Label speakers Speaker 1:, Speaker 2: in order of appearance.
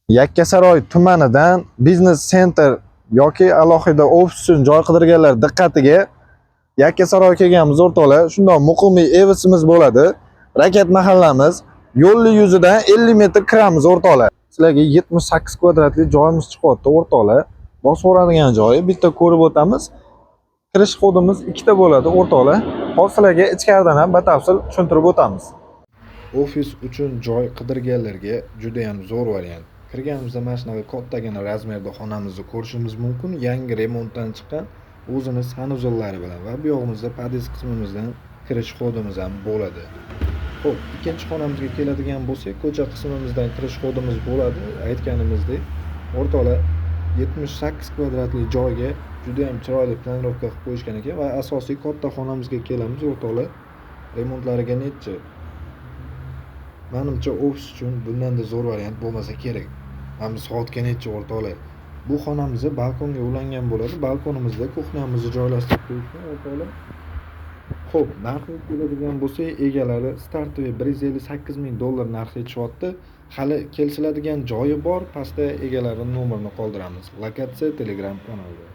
Speaker 1: Yakkasaroy tumanidan biznes center yoki alohida ofis uchun joy qidirganlar diqqatiga, Yakkasaroy kelganmiz o'rtoqlar. Shundoq muqimiy evisimiz bo'ladi. Rakat mahallamiz. Yo'lli yuzidan 50 metr kiramiz o'rtoqlar. Sizlarga 78 kvadratli joyimiz chiqyapti o'rtoqlar. Bosib o'radigan joyi bitta ko'rib o'tamiz. Kirish kodimiz ikkita bo'ladi o'rtoqlar. Hozir sizlarga ichkaridan ham batafsil tushuntirib o'tamiz. Ofis uchun joy qidirganlarga juda ham zo'r variant. Kirganimizda mana shunaqa kattagina razmerda xonamizni ko'rishimiz mumkin. Yangi remontdan chiqqan o'zini sanuzollari bilan va bu yog'imizda podest qismimizdan kirish kodimiz ham bo'ladi. Xo'p, ikkinchi xonamizga keladigan bo'lsak, ko'cha qismimizdan kirish kodimiz bo'ladi. Aytganimizdek, o'rtoqlar 78 kvadratli joyga juda ham chiroyli planirovka qilib qo'yishgan ekan va asosiy katta xonamizga kelamiz o'rtoqlar. Remontlariga necha? Menimcha ofis uchun bundan-da zo'r variant bo'lmasa kerak. Mana soatga necha o'rtoqlar. Bu xonamiz balkonga ulangan bo'ladi. Balkonimizda kuxnyamizni joylashtirib qo'yishgan o'rtoqlar. Xo'p, narxi keladigan bo'lsa, egalari startoviy $158,000 narxi aytishyapti. Hali kelishiladigan joyi bor. Pastda egalarining nomerini qoldiramiz. Lokatsiya Telegram kanalida.